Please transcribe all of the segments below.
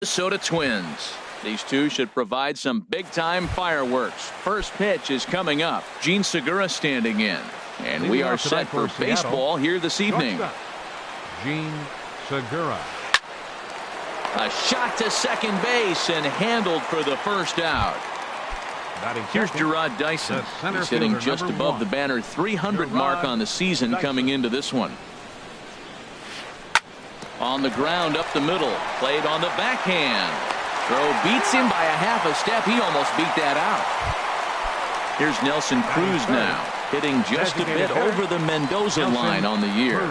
Minnesota Twins. These two should provide some big-time fireworks. First pitch is coming up. Gene Segura standing in. And we are set for baseball here this evening. Gene Segura. A shot to second base and handled for the first out. Here's Gerard Dyson. He's hitting just above the banner 300 mark on the season coming into this one. On the ground up the middle. Played on the backhand. Throw beats him by a half a step. He almost beat that out. Here's Nelson Cruz now. Hitting just a bit over the Mendoza line on the year.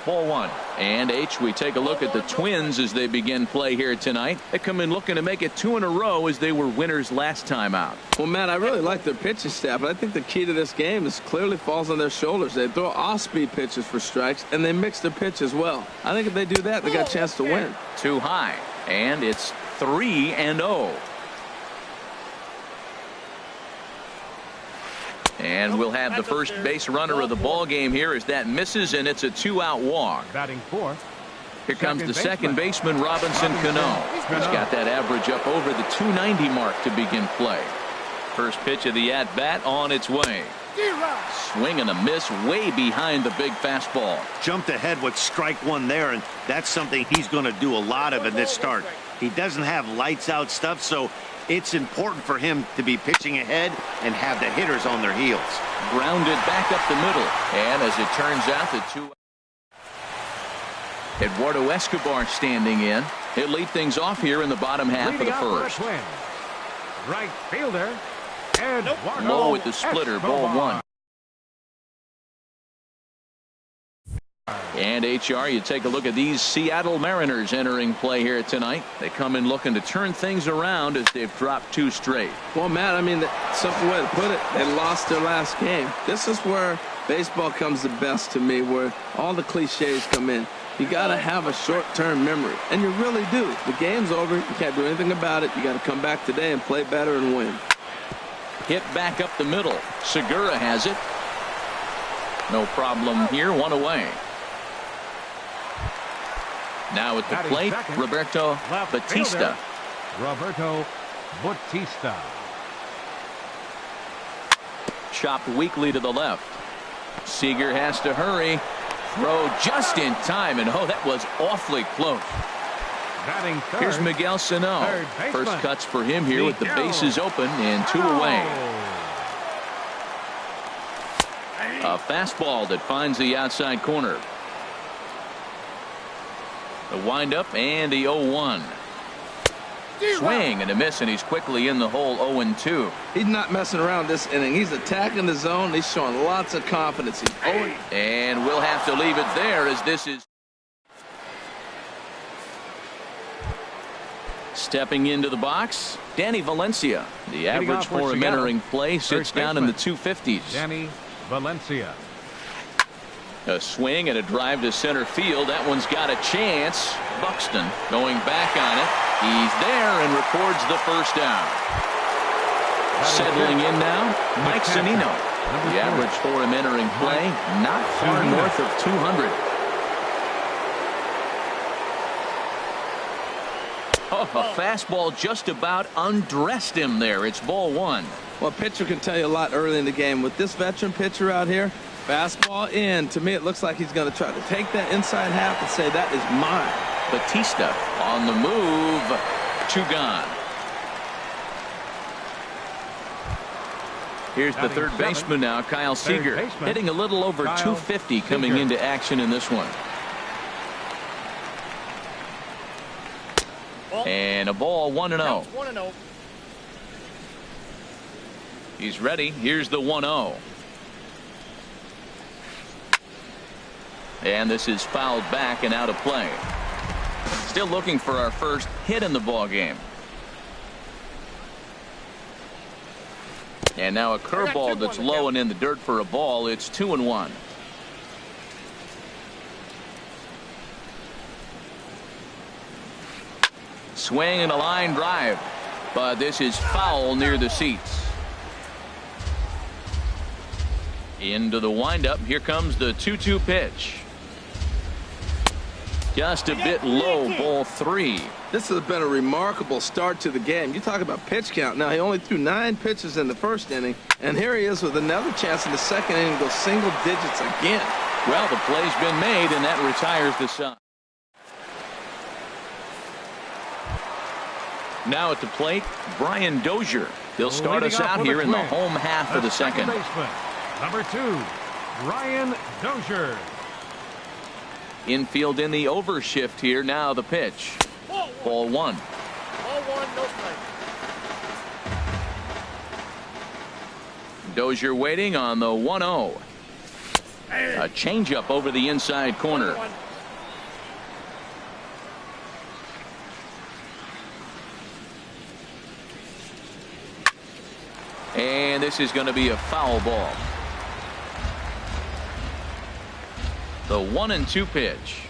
Ball one. And we take a look at the Twins as they begin play here tonight. They come in looking to make it 2 in a row as they were winners last time out. Well, Matt, I really like their pitching staff, but I think the key to this game is clearly falls on their shoulders. They throw off-speed pitches for strikes, and they mix their pitch as well. I think if they do that, they got a chance to win. Too high, and it's 3-0. And we'll have the first base runner of the ball game here as that misses, and it's a 2-out walk. Batting fourth. Here comes the second baseman, Robinson Cano. He's got that average up over the 290 mark to begin play. First pitch of the at-bat on its way. Swing and a miss way behind the big fastball. Jumped ahead with strike one there, and that's something he's going to do a lot of in this start. He doesn't have lights out stuff, so it's important for him to be pitching ahead and have the hitters on their heels. Grounded back up the middle, and as it turns out, the two. Eduardo Escobar standing in. He'll lead things off here in the bottom half of the first. Right fielder. Low with the splitter, ball one. And HR, you take a look at these Seattle Mariners entering play here tonight. They come in looking to turn things around as they've dropped 2 straight. Well, Matt, I mean, the simple way to put it, they lost their last game. This is where baseball comes the best to me, where all the cliches come in. You got to have a short-term memory, and you really do. The game's over. You can't do anything about it. You got to come back today and play better and win. Hit back up the middle. Segura has it. No problem here. 1 away. Now at the plate, Roberto Batista. Roberto Batista. Chopped weakly to the left. Seager has to hurry. Throw just in time, and oh, that was awfully close. Here's Miguel Sano. First cuts for him here with the bases open and 2 away. A fastball that finds the outside corner. The windup and the 0-1. Swing and a miss, and he's quickly in the hole. 0-2. He's not messing around this inning. He's attacking the zone. He's showing lots of confidence. He's and we'll have to leave it there as this is stepping into the box. Danny Valencia. The average for him entering play sits down in the 250s. Danny Valencia. A swing and a drive to center field. That one's got a chance. Buxton going back on it. He's there and records the first down. Settling in now, Mike Zunino. The average for him entering play, not far north of 200. Oh, a fastball just about undressed him there. It's ball 1. Well, a pitcher can tell you a lot early in the game. With this veteran pitcher out here, fastball in. To me, it looks like he's going to try to take that inside half and say, that is mine. Batista on the move. 2 gone. Here's the third baseman now, Kyle Seager, hitting a little over 250 coming into action in this one. And a ball 1-0. He's ready. Here's the 1-0. And this is fouled back and out of play. Still looking for our first hit in the ball game. And now a curveball that's low and in the dirt for a ball. It's 2-1. Swing and a line drive, but this is foul near the seats. Into the windup. Here comes the 2-2 pitch. Just a bit low, ball 3. This has been a remarkable start to the game. You talk about pitch count. Now, he only threw 9 pitches in the first inning, and here he is with another chance in the second inning to go single digits again. Well, the play's been made, and that retires the side. Now at the plate, Brian Dozier. He'll start us out here in the home half of the second. Baseman, number 2, Brian Dozier. Infield in the overshift here. Now the pitch. Ball 1. Ball 1, no strike. Dozier waiting on the 1-0. A changeup over the inside corner. And this is going to be a foul ball. The 1-2 pitch.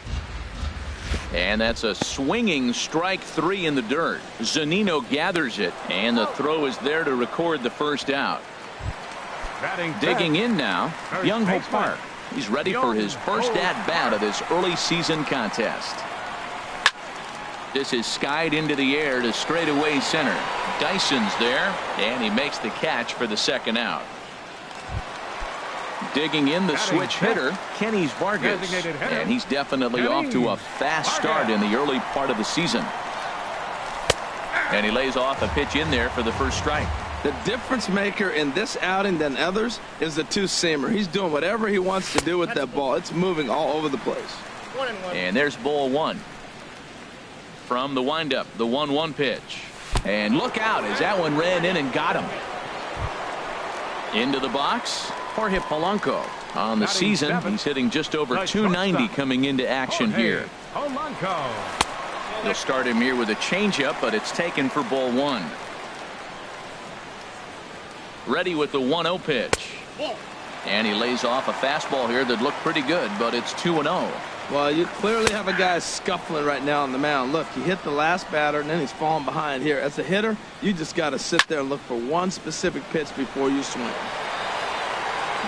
And that's a swinging strike 3 in the dirt. Zunino gathers it, and the throw is there to record the first out. Digging in now, Young-Ho Park. He's ready for his first at-bat of this early season contest. This is skied into the air to straightaway center. Dyson's there, and he makes the catch for the second out. Digging in the switch hitter, Kenny Vargas, and he's definitely off to a fast start in the early part of the season. And he lays off a pitch in there for the first strike. The difference maker in this outing than others is the two-seamer. He's doing whatever he wants to do with that ball. It's moving all over the place. And there's ball 1. From the windup, the 1-1 pitch. And look out as that one ran in and got him. Into the box, Jorge Polanco. On the season, he's hitting just over .290 coming into action here. They'll start him here with a changeup, but it's taken for ball 1. Ready with the 1-0 pitch. And he lays off a fastball here that looked pretty good, but it's 2-0. Well, you clearly have a guy scuffling right now on the mound. Look, he hit the last batter, and then he's falling behind here. As a hitter, you just got to sit there and look for one specific pitch before you swing.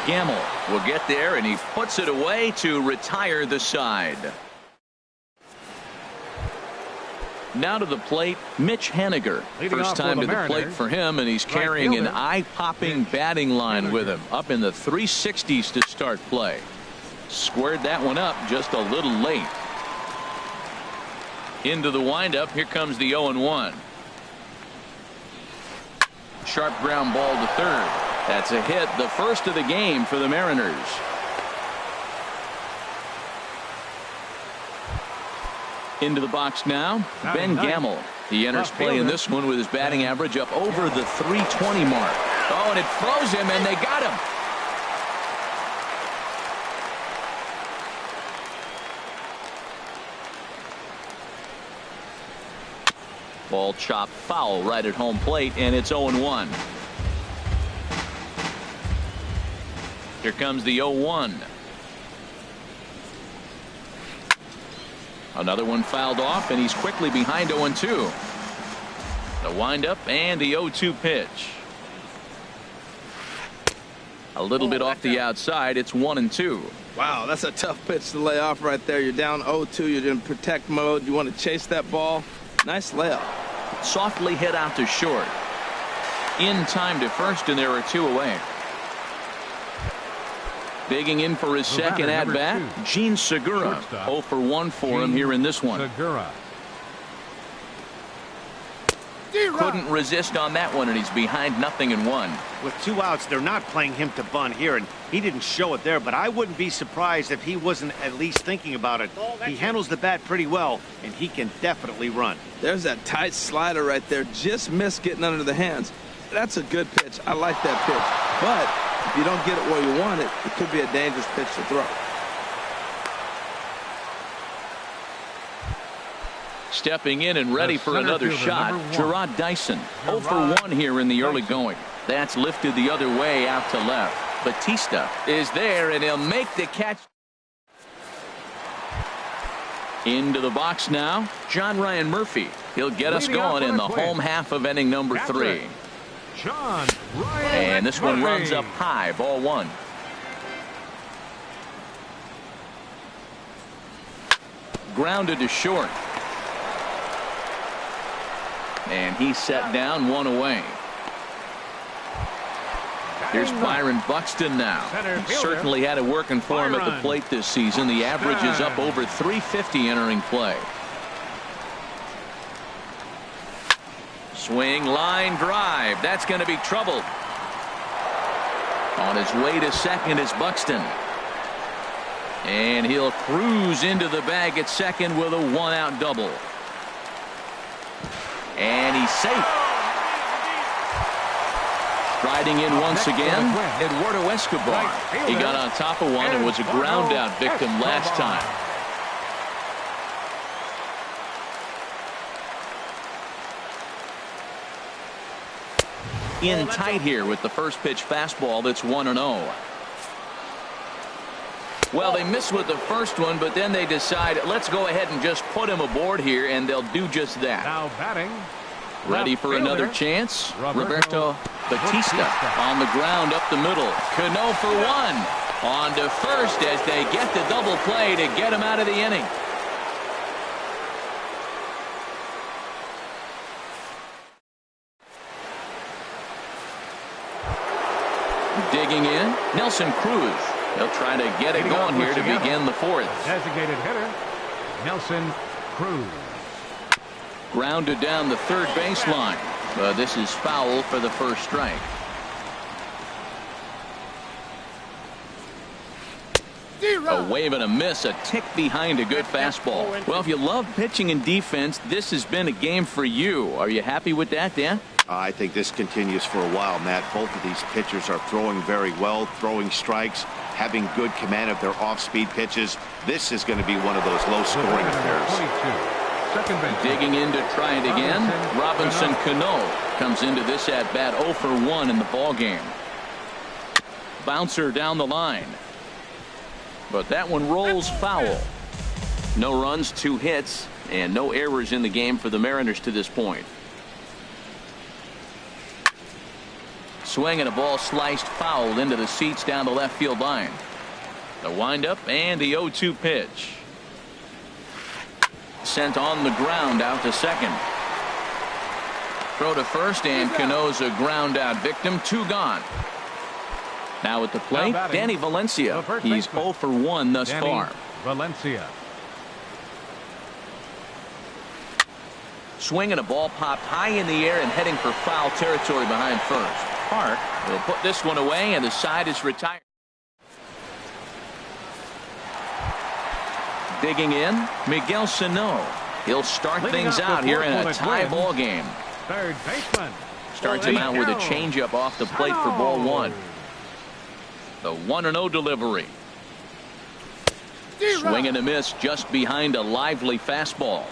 Gamble will get there, and he puts it away to retire the side. Now to the plate, Mitch Haniger. First time to the plate for him, and he's carrying an eye-popping batting line with him. Up in the 360s to start play. Squared that one up just a little late. Into the windup. Here comes the 0-1. Sharp ground ball to third. That's a hit, the first of the game for the Mariners. Into the box now, Ben Gamble. He enters play in this one with his batting average up over the 320 mark. Oh, and it froze him, and they got him. Ball chopped foul right at home plate, and it's 0-1. Here comes the 0-1. Another one fouled off, and he's quickly behind 0-2. The windup and the 0-2 pitch. A little bit off the outside. It's 1-2. Wow, that's a tough pitch to lay off right there. You're down 0-2. You're in protect mode. You want to chase that ball. Nice layup. Softly hit out to short. In time to first, and there are 2 away. Digging in for his second at-bat, Gene Segura. 0 for 1 for him here in this one. Segura. Couldn't resist on that one, and he's behind 0-1. With 2 outs, they're not playing him to bunt here, and he didn't show it there, but I wouldn't be surprised if he wasn't at least thinking about it. He handles the bat pretty well, and he can definitely run. There's that tight slider right there. Just missed getting under the hands. That's a good pitch. I like that pitch. But if you don't get it where you want it, it could be a dangerous pitch to throw. Stepping in and ready for another shot, Gerard Dyson. 0 for 1 here in the early going. That's lifted the other way out to left. Batista is there, and he'll make the catch. Into the box now, John Ryan Murphy. He'll get us going in the home half of inning number 3. And this one runs up high, ball 1. grounded to short. And he's set down, one away. Here's Byron Buxton now. He certainly had it working for him at the plate this season. The average is up over 350 entering play. Swing, line drive. That's going to be trouble. On his way to second is Buxton. And he'll cruise into the bag at second with a one-out double. And he's safe. Riding in once again, Eduardo Escobar. He got on top of one and was a ground-out victim last time. In tight here with the first pitch fastball that's 1-0. Well, they missed with the first one, but then they decide, let's go ahead and just put him aboard here, and they'll do just that. Now batting. Ready for another chance? Roberto Batista on the ground up the middle. Cano for one. On to first as they get the double play to get him out of the inning. Digging in, Nelson Cruz. They'll try to get it going here to begin the fourth. Designated hitter, Nelson Cruz. Grounded down the third baseline. This is foul for the first strike. A wave and a miss, a tick behind a good fastball. Well, if you love pitching and defense, this has been a game for you. Are you happy with that, Dan? I think this continues for a while, Matt. Both of these pitchers are throwing very well, throwing strikes, having good command of their off-speed pitches. This is going to be one of those low-scoring affairs. Digging in to try it again. Robinson Cano comes into this at-bat 0 for 1 in the ballgame. Bouncer down the line. But that one rolls foul. No runs, 2 hits, and no errors in the game for the Mariners to this point. Swing and a ball sliced foul into the seats down the left field line. The windup and the 0-2 pitch. Sent on the ground out to second. Throw to first, and Cano's a ground out victim. 2 gone. Now at the plate, Danny Valencia. He's 0 for 1 thus far. Valencia. Swing and a ball popped high in the air and heading for foul territory behind first. Park will put this one away, and the side is retired. Digging in, Miguel Sano. He'll start things out here in a tie ball game. Third baseman. Starts him out with a changeup off the plate for ball 1. The 1-0 delivery. Swing and a miss just behind a lively fastball.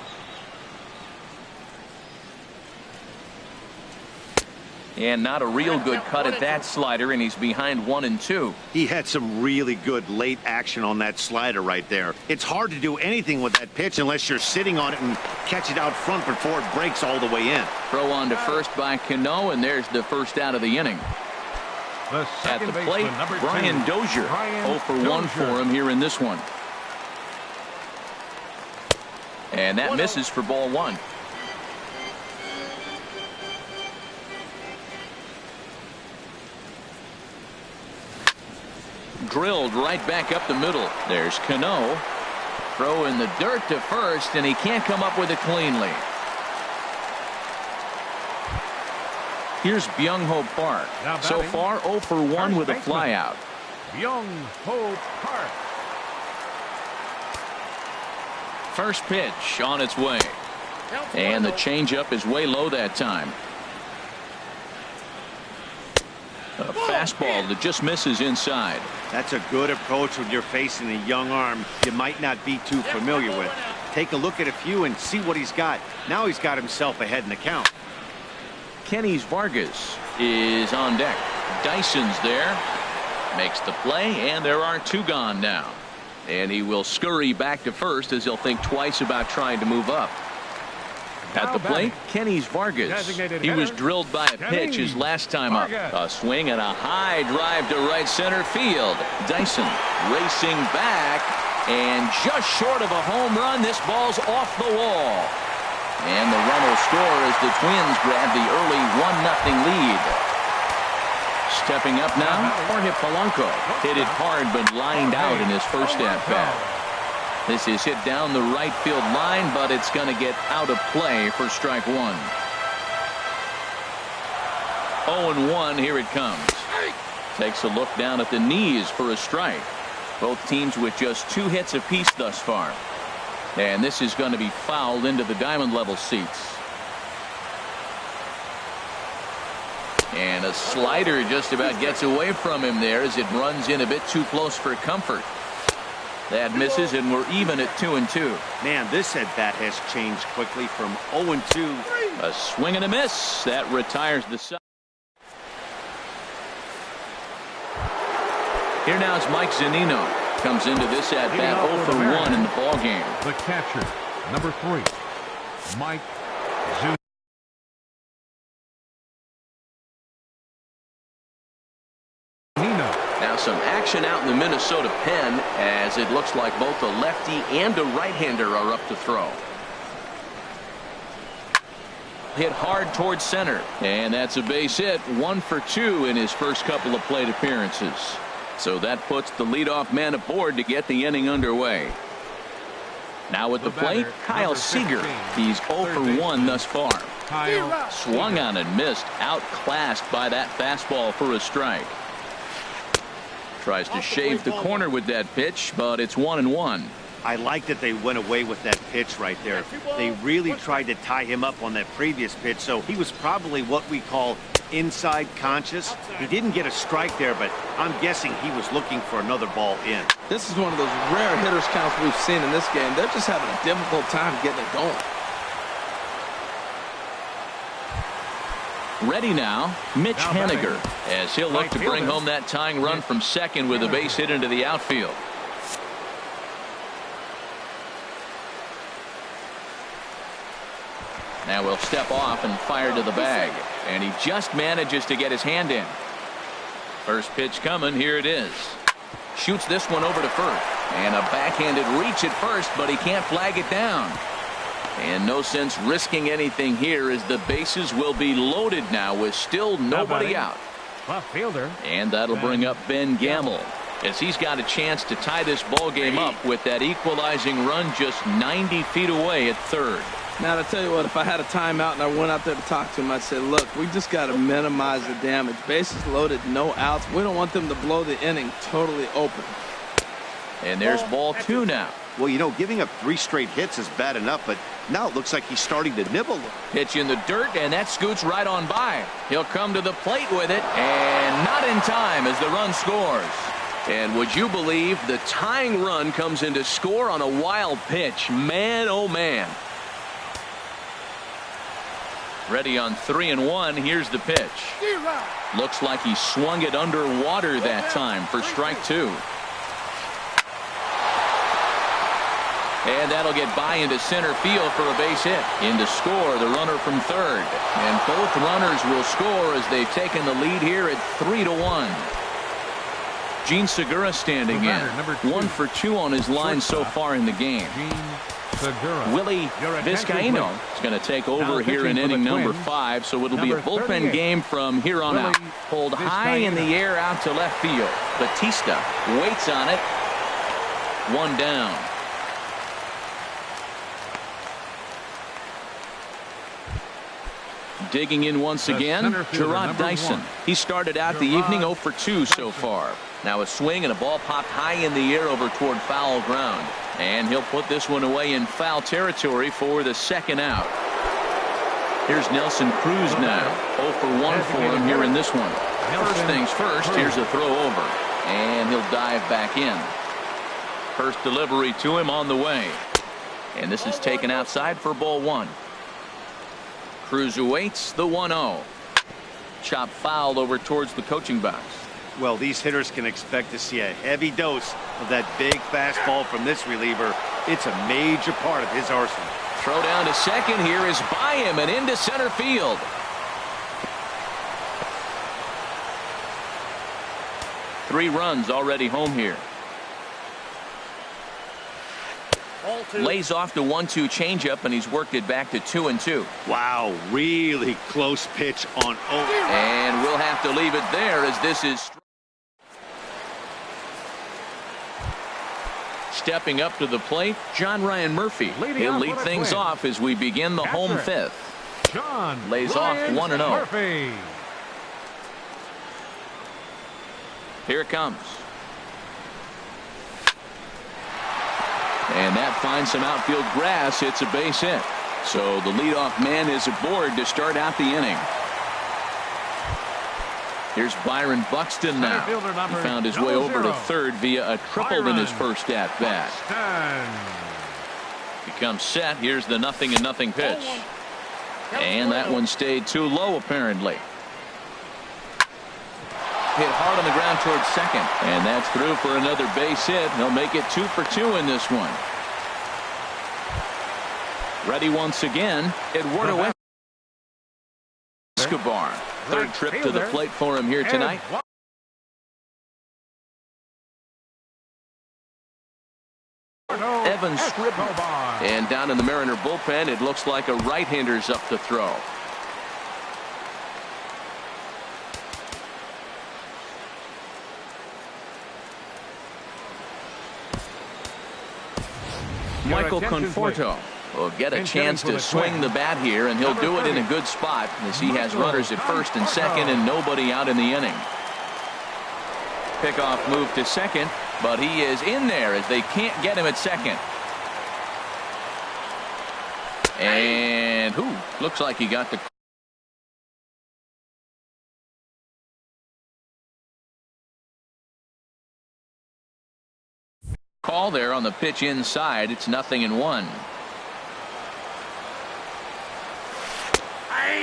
And not a real good cut at that slider, and he's behind 1-2. He had some really good late action on that slider right there. It's hard to do anything with that pitch unless you're sitting on it and catch it out front before it breaks all the way in. Throw on to first by Cano, and there's the first out of the inning. At the plate, Brian Dozier. 0 for 1 for him here in this one. And that misses for ball 1. Drilled right back up the middle. There's Cano. Throw in the dirt to first, and he can't come up with it cleanly. Here's Byung-Ho Park. So far 0 for 1 with a flyout. Byung-Ho Park. First pitch on its way. And the changeup is way low that time. A fastball that just misses inside. That's a good approach when you're facing a young arm you might not be too familiar with. Take a look at a few and see what he's got. Now he's got himself ahead in the count. Kenny Vargas is on deck. Dyson's there. Makes the play, and there are 2 gone now. And he will scurry back to first as he'll think twice about trying to move up. At the plate, Kenny Vargas. He was drilled by a pitch his last time up. A swing and a high drive to right center field. Dyson racing back, And just short of a home run, this ball's off the wall. And the run will score as the Twins grab the early 1-0 lead. Stepping up now, Jorge Polanco hit it hard but lined out in his first at-bat. This is hit down the right field line, but it's going to get out of play for strike one. 0-1, here it comes. Takes a look down at the knees for a strike. Both teams with just 2 hits apiece thus far. And this is going to be fouled into the diamond level seats. And a slider just about gets away from him there as it runs in a bit too close for comfort. That misses, and we're even at 2-2. Man, this at bat has changed quickly from 0-2. A swing and a miss. That retires the side. Here now is Mike Zunino. Comes into this at bat 0 for 1 in the ball game. The catcher, number 3, Mike Zunino. Now some action out in the Minnesota pen as it looks like both a lefty and a right-hander are up to throw. Hit hard towards center, and that's a base hit. 1 for 2 in his first couple of plate appearances. So that puts the leadoff man aboard to get the inning underway. Now at the plate, Kyle Seager. He's 0 for 1 thus far. Swung on and missed, outclassed by that fastball for a strike. Tries to shave the corner with that pitch, but it's 1-1. I like that they went away with that pitch right there. They really tried to tie him up on that previous pitch, so he was probably what we call inside conscious. He didn't get a strike there, but I'm guessing he was looking for another ball in. This is one of those rare hitters counts we've seen in this game. They're just having a difficult time getting it going. Ready now, Mitch Haniger, as he'll look to bring home that tying run from second with a base hit into the outfield. Now we'll step off and fire to the bag, and he just manages to get his hand in. First pitch coming, here it is. Shoots this one over to first, and a backhanded reach at first, but he can't flag it down. And no sense risking anything here as the bases will be loaded now with still nobody out. Left fielder. And that'll bring up Ben Gamble, as he's got a chance to tie this ball game up with that equalizing run just 90 feet away at third. Now, to tell you what, if I had a timeout and I went out there to talk to him, I'd say, look, we just got to minimize the damage. Bases loaded, no outs. We don't want them to blow the inning totally open. And there's ball 2 now. Well, you know, giving up 3 straight hits is bad enough, but now it looks like he's starting to nibble. Pitch in the dirt, and that scoots right on by. He'll come to the plate with it, and not in time as the run scores. And would you believe the tying run comes in to score on a wild pitch? Man, oh man. Ready on 3-1. Here's the pitch. Looks like he swung it underwater that time for strike 2. And that'll get by into center field for a base hit. In to score the runner from third. And both runners will score as they've taken the lead here at 3-1. Gene Segura standing in. 1 for 2 on his line so far in the game. Willie Vizcaíno is going to take over here in inning number 5, so it'll be a bullpen game from here on out. Pulled high in the air out to left field. Batista waits on it. 1 down. Digging in once again, Gerard Dyson. He started out the evening 0 for 2 so far. Now a swing and a ball popped high in the air over toward foul ground. And he'll put this one away in foul territory for the second out. Here's Nelson Cruz now. 0 for 1 for him here in this one. First things first, here's a throw over. And he'll dive back in. First delivery to him on the way. And this is taken outside for ball 1. Cruz awaits the 1-0. Chop foul over towards the coaching box. Well, these hitters can expect to see a heavy dose of that big fastball from this reliever. It's a major part of his arsenal. Throw down to second here is by him and into center field. Three runs already home here. Lays off the 1-2 changeup, and he's worked it back to 2-2. Wow, really close pitch on 0. And we'll have to leave it there as this is stepping up to the plate, John Ryan Murphy. He'll lead things off as we begin the home fifth. Lays off 1-0. Murphy. Here it comes. And that finds some outfield grass. It's a base hit. So the leadoff man is aboard to start out the inning. Here's Byron Buxton now. He found his way over to third via a triple in his first at-bat. Becomes set. Here's the 0-0 pitch. And that one stayed too low, apparently. Hit hard on the ground towards second. And that's through for another base hit. He'll make it 2 for 2 in this one. Ready once again, Eduardo Escobar. Third trip to the plate for him here tonight. Evan Scribner. And down in the Mariner bullpen, it looks like a right-hander's up to throw. Michael Conforto will get a chance to swing the bat here, and he'll do it in a good spot as he has runners at first and second and nobody out in the inning. Pickoff move to second, but he is in there as they can't get him at second. And looks like he got the call there on the pitch inside. It's 0-1.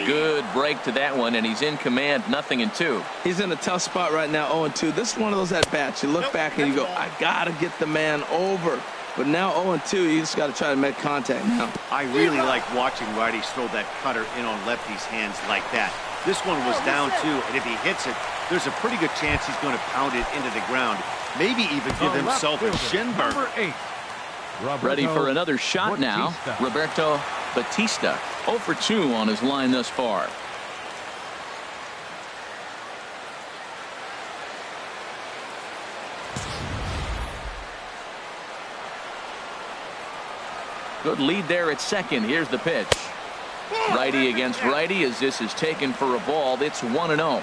Good break to that one, and he's in command. 0-2. He's in a tough spot right now. 0-2. This is one of those at bats. You look back and you go, I gotta get the man over. But now 0-2, you just got to try to make contact now. I really like watching righties throw that cutter in on lefties' hands like that. This one was down 2, and if he hits it, there's a pretty good chance he's going to pound it into the ground. Maybe even give himself a shin burn. Ready for another shot now. Roberto Batista. 0 for 2 on his line thus far. Good lead there at second. Here's the pitch. Righty against righty as this is taken for a ball. It's 1-0.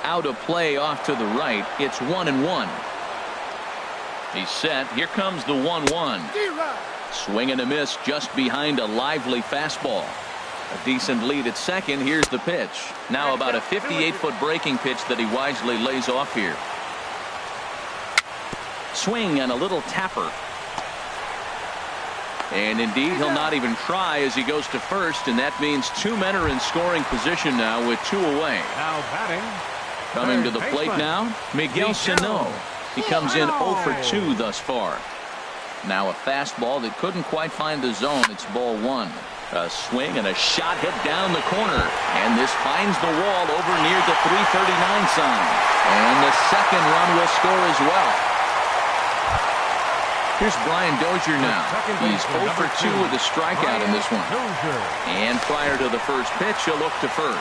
Out of play off to the right. It's 1-1. He's set. Here comes the 1-1. Swing and a miss just behind a lively fastball. A decent lead at second. Here's the pitch. Now about a 58-foot breaking pitch that he wisely lays off here. Swing and a little tapper. And indeed, he'll not even try as he goes to first, and that means 2 men are in scoring position now with 2 away. Now batting. Coming to the plate now, Miguel Sano. He comes in 0 for 2 thus far. Now a fastball that couldn't quite find the zone. It's ball 1. A swing and a shot hit down the corner. And this finds the wall over near the 339 sign. And the second run will score as well. Here's Brian Dozier now. He's 0 for 2 with a strikeout in this one. And prior to the first pitch, he'll look to first.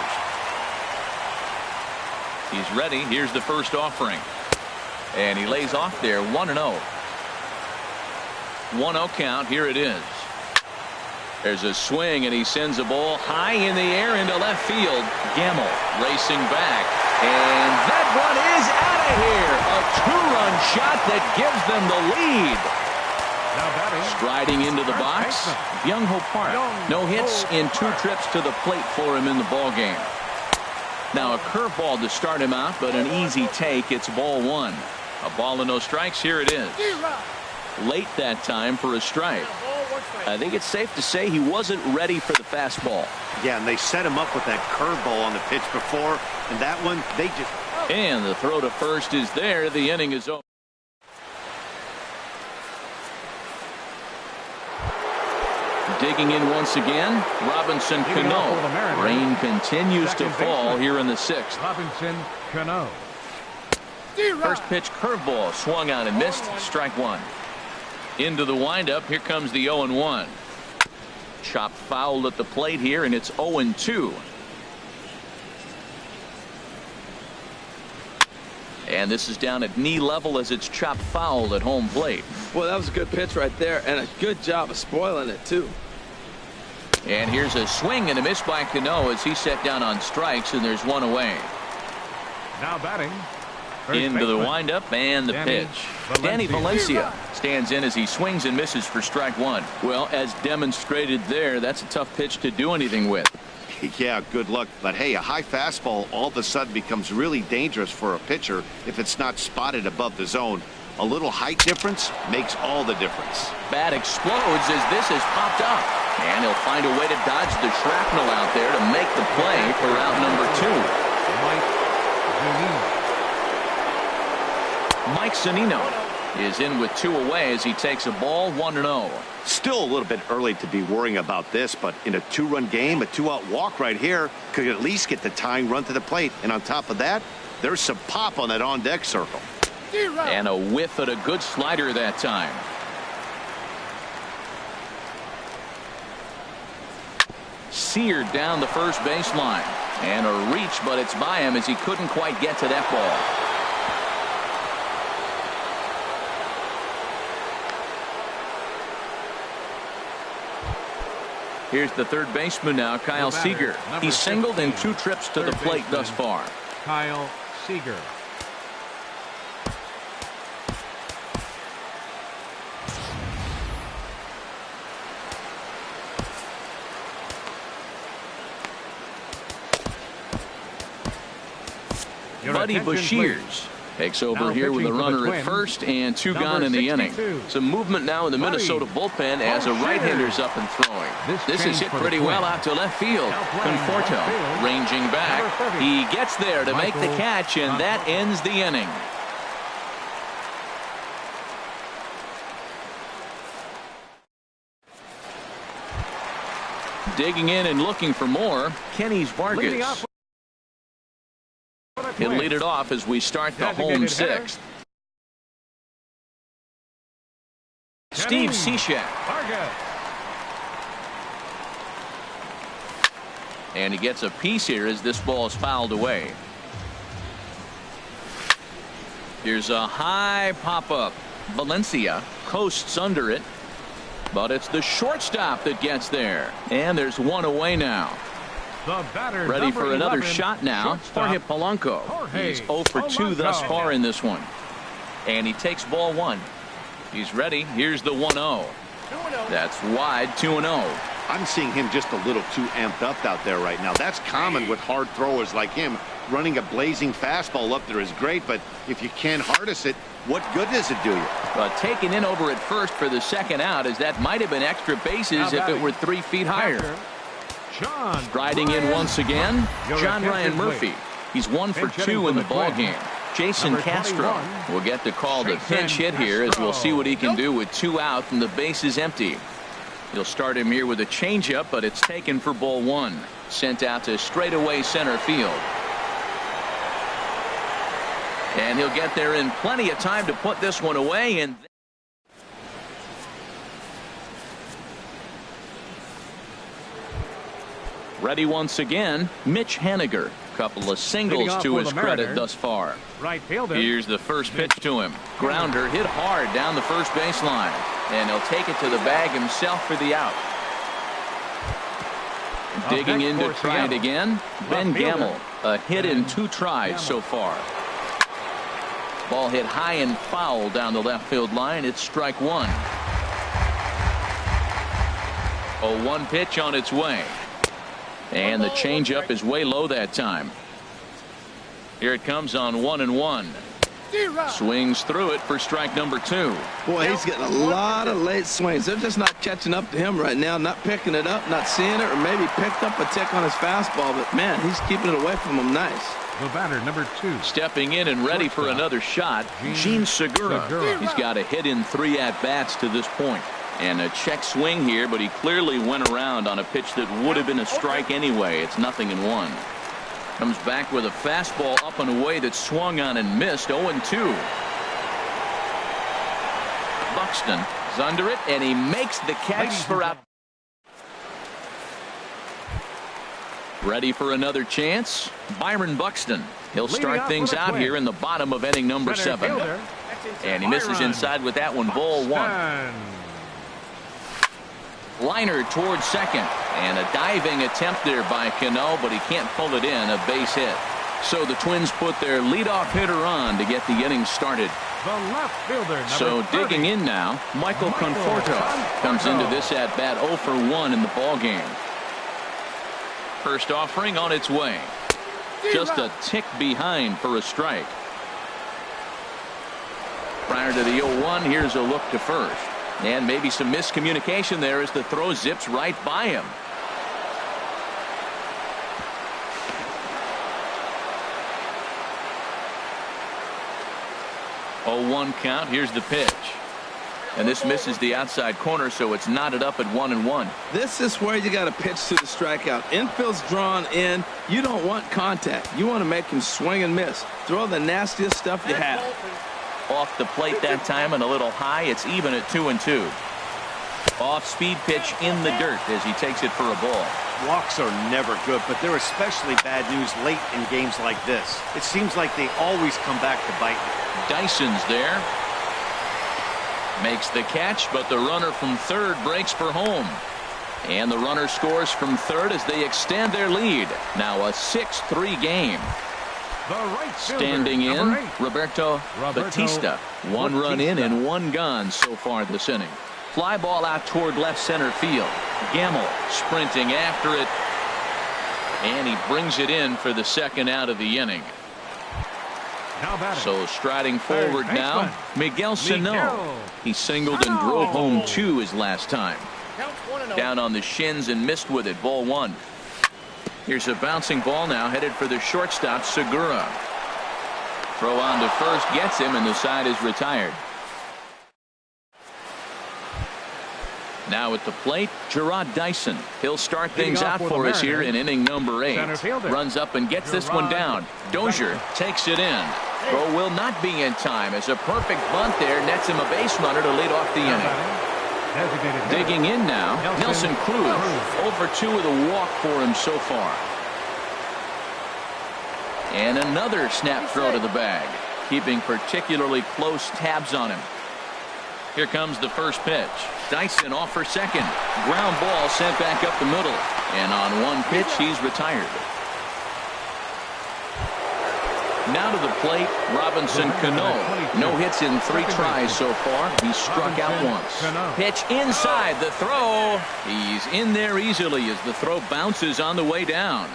He's ready. Here's the first offering. And he lays off there. 1-0. 1-0 count. Here it is. There's a swing, and he sends a ball high in the air into left field. Gamble racing back. And that one is out of here. A 2-run shot that gives them the lead. Striding into the box, Byung-Ho Park. No hits in 2 trips to the plate for him in the ball game. Now a curveball to start him out, but an easy take. It's ball 1. A ball and no strikes. Here it is. Late that time for a strike. I think it's safe to say he wasn't ready for the fastball. Yeah, and they set him up with that curveball on the pitch before, and that one, they just... And the throw to first is there. The inning is over. Digging in once again, Robinson Cano. Rain continues to fall here in the 6th. Robinson Cano. First pitch curveball swung on and missed. Strike 1. Into the windup. Here comes the 0-1. Chopped foul at the plate here, and it's 0-2. And this is down at knee level as it's chopped foul at home plate. Well, that was a good pitch right there, and a good job of spoiling it, too. And here's a swing and a miss by Cano as he's set down on strikes, and there's one away. Now batting. Into the windup and the pitch. Danny Valencia stands in as he swings and misses for strike one. Well, as demonstrated there, that's a tough pitch to do anything with. Yeah, good luck. But hey, a high fastball all of a sudden becomes really dangerous for a pitcher if it's not spotted above the zone. A little height difference makes all the difference. Bat explodes as this has popped up. And he'll find a way to dodge the shrapnel out there to make the play for out number 2. Mike Zunino is in with 2 away as he takes a ball 1-0. Still a little bit early to be worrying about this, but in a 2-run game, a 2-out walk right here could at least get the tying run to the plate. And on top of that, there's some pop on that on-deck circle. And a whiff at a good slider that time. Seared down the first baseline. And a reach, but it's by him as he couldn't quite get to that ball. Here's the third baseman now, Kyle Seager. He's singled in 2 trips to the plate thus far. Kyle Seager. Buddy Bashirs takes over here with a runner at first and 2 gone in the inning. Some movement now in the Minnesota bullpen as a right-hander's up and throwing. This is hit pretty well out to left field. Conforto ranging back. He gets there to make the catch, and that ends the inning. Digging in and looking for more, Kenny Vargas. He'll lead it off as we start the home 6th. Steve Cishek. And he gets a piece here as this ball is fouled away. Here's a high pop-up. Valencia coasts under it. But it's the shortstop that gets there. And there's one away now. Ready for another shot now. Jorge Polanco. He's 0 for 2 thus far in this one. And he takes ball 1. He's ready. Here's the 1-0. That's wide. 2-0. I'm seeing him just a little too amped up out there right now. That's common with hard throwers like him. Running a blazing fastball up there is great, but if you can't harness it, what good does it do you? Taken in over at first for the second out, as that might have been extra bases if it were 3 feet higher. Striding in once again, John Ryan Murphy. He's 1 for 2 in the ball game. Jason Castro will get to call the pinch hit here as we'll see what he can do with 2 out and the base is empty. He'll start him here with a changeup, but it's taken for ball 1. Sent out to straightaway center field. And he'll get there in plenty of time to put this one away. And ready once again, Mitch Haniger. Couple of singles to his credit thus far. Right fielder. Here's the first pitch to him. Grounder hit hard down the first baseline. And he'll take it to the bag himself for the out. Digging in to try it again. Ben Gamble. A hit in 2 tries so far. Ball hit high and foul down the left field line. It's strike 1. A 1 pitch on its way. And the changeup is way low that time. Here it comes on 1-1. Swings through it for strike number 2. Boy, he's getting a lot of late swings. They're just not catching up to him right now. Not picking it up, not seeing it, or maybe picked up a tick on his fastball. But, man, he's keeping it away from him nice. The batter, number 2. Stepping in and ready for another shot, Gene Segura. He's got a hit in 3 at-bats to this point. And a check swing here, but he clearly went around on a pitch that would have been a strike anyway. It's 0-1. Comes back with a fastball up and away that swung on and missed. 0-2. Buxton He's under it, and he makes the catch for out. Ready for another chance? Byron Buxton. He'll start things out here in the bottom of inning number 7. And he misses inside with that one, ball 1. Liner towards second. And a diving attempt there by Cano, but he can't pull it in, a base hit. So the Twins put their leadoff hitter on to get the inning started. The left fielder, so 30. Digging in now, Michael Conforto comes into this at bat 0 for 1 in the ball game. First offering on its way. Just a tick behind for a strike. Prior to the 0-1, here's a look to first. And maybe some miscommunication there as the throw zips right by him. Oh, 1 count. Here's the pitch. And this misses the outside corner, so it's knotted up at 1-1. This is where you got to pitch to the strikeout. Infield's drawn in. You don't want contact. You want to make him swing and miss. Throw the nastiest stuff you have. Off the plate that time and a little high. It's even at 2-2. Off-speed pitch in the dirt as he takes it for a ball. Walks are never good, but they're especially bad news late in games like this. It seems like they always come back to bite you. Dyson's there. Makes the catch, but the runner from third breaks for home. And the runner scores from third as they extend their lead. Now a 6-3 game. The right fielder, standing in, 8. Roberto Batista. 1 run in and 1 gone so far this inning. Fly ball out toward left center field. Gamble sprinting after it. And he brings it in for the second out of the inning. So striding forward now, Miguel Sano. He singled and drove home 2 his last time. Down on the shins and missed with it, ball 1. Here's a bouncing ball now headed for the shortstop, Segura. Throw on to first, gets him, and the side is retired. Now at the plate, Gerard Dyson. He'll start things out for us here in inning number 8. Runs up and gets this one down. Dozier takes it in. Throw will not be in time as a perfect bunt there nets him a base runner to lead off the inning. Digging in now, Nelson Cruz. 0 for 2 with a walk for him so far. And another snap throw to the bag, keeping particularly close tabs on him. Here comes the first pitch. Dyson off for second. Ground ball sent back up the middle. And on 1 pitch, he's retired. Now to the plate, Robinson Cano. No hits in 3 tries so far. He's struck out once. Pitch inside the throw. He's in there easily as the throw bounces on the way down.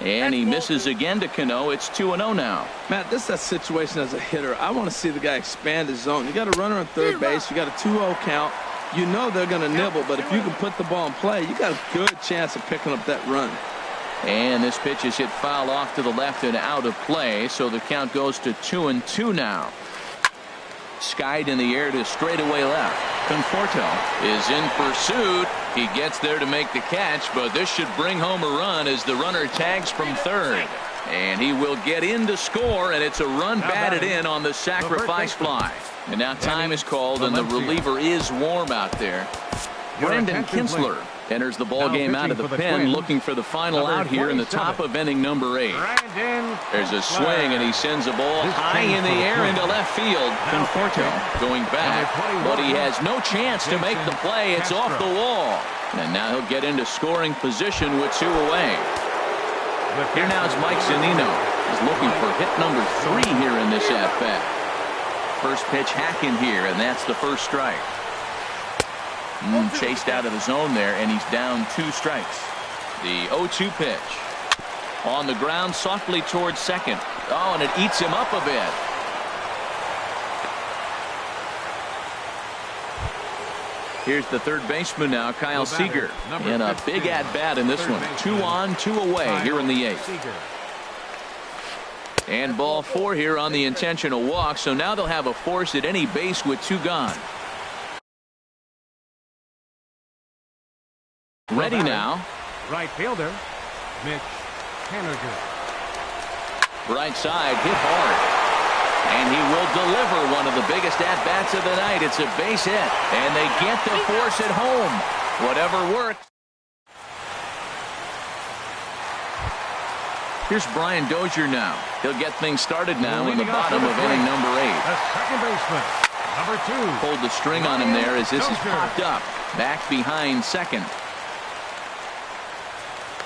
And he misses again to Cano. It's 2-0 now. Matt, this is a situation as a hitter. I want to see the guy expand his zone. You got a runner on third base. You got a 2-0 count. You know they're going to nibble, but if you can put the ball in play, you got a good chance of picking up that run. And this pitch is hit foul off to the left and out of play, so the count goes to 2-2 now. Skied in the air to straightaway left. Conforto is in pursuit. He gets there to make the catch, but this should bring home a run as the runner tags from third. And he will get in to score, and it's a run batted in on the sacrifice fly. And now time is called, and the reliever is warm out there. Brandon Kinsler enters the ball game out of the pen, looking for the final out here in the top of inning number 8. There's a swing, and he sends a ball high in the air into left field. Conforto going back, but he has no chance to make the play. It's off the wall. And now he'll get into scoring position with 2 away. Here now is Mike Zunino. He's looking for hit number 3 here in this at-bat. First pitch hacking here, and that's the first strike. Chased out of the zone there, and he's down 2 strikes. The 0-2 pitch. On the ground, softly towards second. Oh, and it eats him up a bit. Here's the third baseman now, Kyle Seager. And a big at-bat in this one. 2 on, 2 away here in the 8th. And ball 4 here on the intentional walk, so now they'll have a force at any base with 2 gone. Ready now. Right fielder, Mitch Haniger. Right side hit hard. And he will deliver one of the biggest at-bats of the night. It's a base hit, and they get the force at home. Whatever works. Here's Brian Dozier now. He'll get things started now in the bottom of inning number 8. The second baseman, number 2. Pulled the string on him there as this is popped up. Back behind second.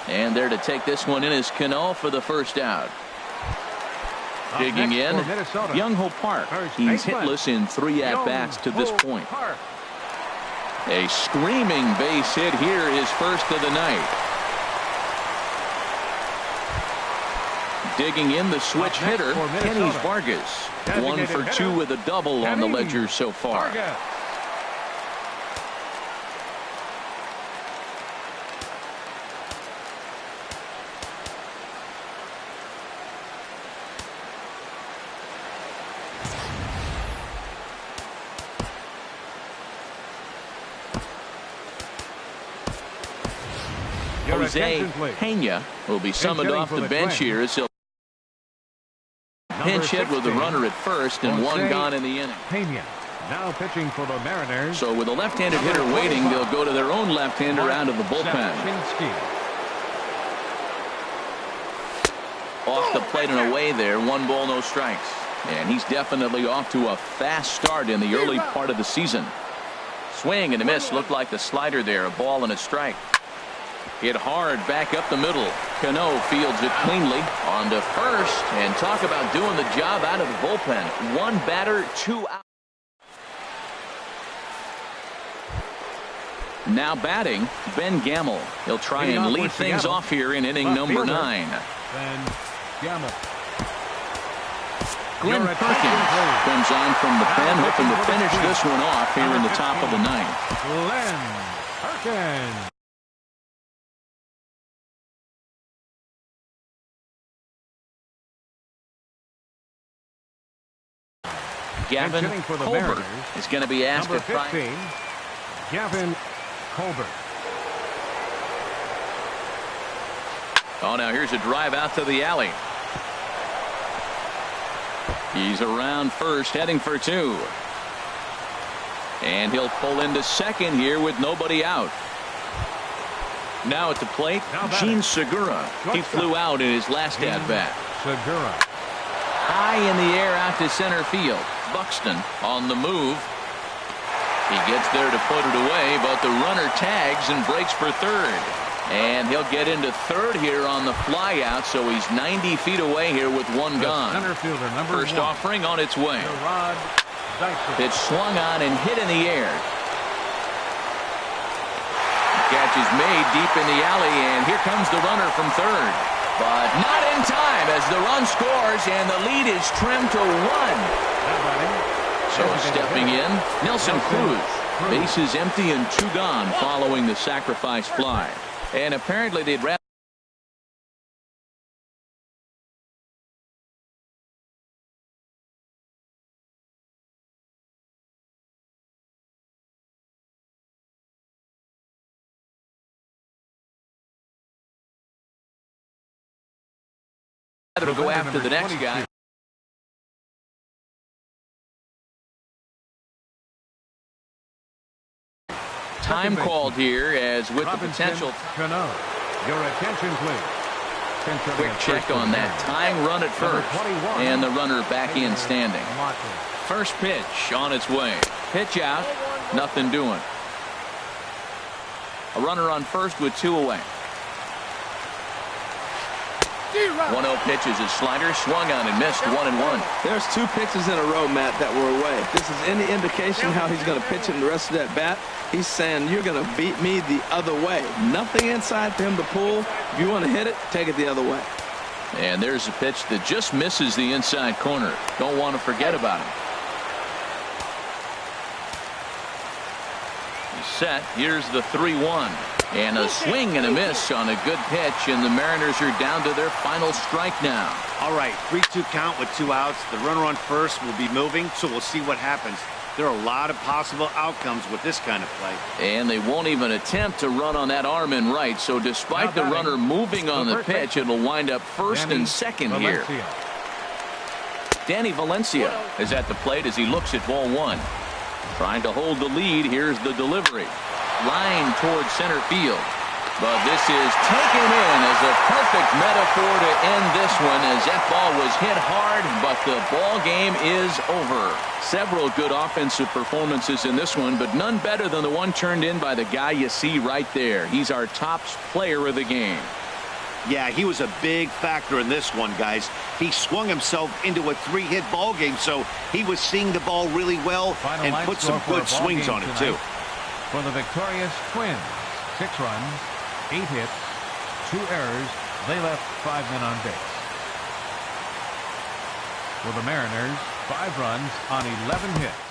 And there to take this one in is Cano for the first out. Digging in, Young-Ho Park. He's hitless in 3 at-bats to this point. A screaming base hit here, his first of the night. Digging in, the switch hitter, Kenny Vargas. 1 for 2 with a double on the ledger so far. Jose Pena will be summoned off the bench here as he'll pinch hit with the runner at first and 1 gone in the inning. Pena now pitching for the Mariners. So with a left-handed hitter waiting, they'll go to their own left-hander out of the bullpen. Off the plate and away there, 1 ball, no strikes. And he's definitely off to a fast start in the early part of the season. Swing and a miss, looked like the slider there, a ball and a strike. Hit hard back up the middle. Cano fields it cleanly on to first, and talk about doing the job out of the bullpen. 1 batter, 2 out. Now batting, Ben Gamel. He'll try and lead things off here in inning number 9. Ben Gamel. Glenn Perkins comes on from the pen, hoping to finish this one off here in the top of the 9th. Glenn Perkins. Gavin Colbert is going to be asked number to try. 15, Gavin Colbert. Oh, now here's a drive out to the alley. He's around first, heading for 2. And he'll pull into second here with nobody out. Now at the plate, Gene Segura. He flew out in his last at-bat. Segura. High in the air out to center field. Buxton on the move. He gets there to put it away, but the runner tags and breaks for third. And he'll get into third here on the fly out, so he's 90 feet away here with 1 gone. Center fielder, number First 1. offering on its way. Pitch swung on and hit in the air. Catch is made deep in the alley, and here comes the runner from third. But not in time as the run scores, and the lead is trimmed to 1. So stepping in, Nelson Cruz. Bases empty and 2 gone following the sacrifice fly. And apparently they'd rather go after the next guy. Time called here as with the potential. Cano. Your attention, please. Quick check on that tying run at first, and the runner back in standing. First pitch on its way. Pitch out, nothing doing. A runner on first with 2 away. 1-0 pitch is a slider, swung on and missed. 1-1. There's 2 pitches in a row, Matt, that were away. If this is any indication how he's going to pitch in the rest of that bat, he's saying you're going to beat me the other way. Nothing inside for him to pull. If you want to hit it, take it the other way. And there's a pitch that just misses the inside corner. Don't want to forget about him. He's set. Here's the 3-1. And a swing and a miss on a good pitch, and the Mariners are down to their final strike now. All right, 3-2 count with 2 outs. The runner on first will be moving, so we'll see what happens. There are a lot of possible outcomes with this kind of play. And they won't even attempt to run on that arm in right, so despite the runner moving on the pitch, it'll wind up first and second here. Danny Valencia is at the plate as he looks at ball one. Trying to hold the lead. Here's the delivery. Line towards center field. But this is taken in as a perfect metaphor to end this one, as that ball was hit hard, but the ball game is over. Several good offensive performances in this one, but none better than the one turned in by the guy you see right there. He's our top player of the game. Yeah, he was a big factor in this one, guys. He swung himself into a 3-hit ball game, so he was seeing the ball really well and put some good swings on it, too. For the victorious Twins, 6 runs, 8 hits, 2 errors. They left 5 men on base. For the Mariners, 5 runs on 11 hits.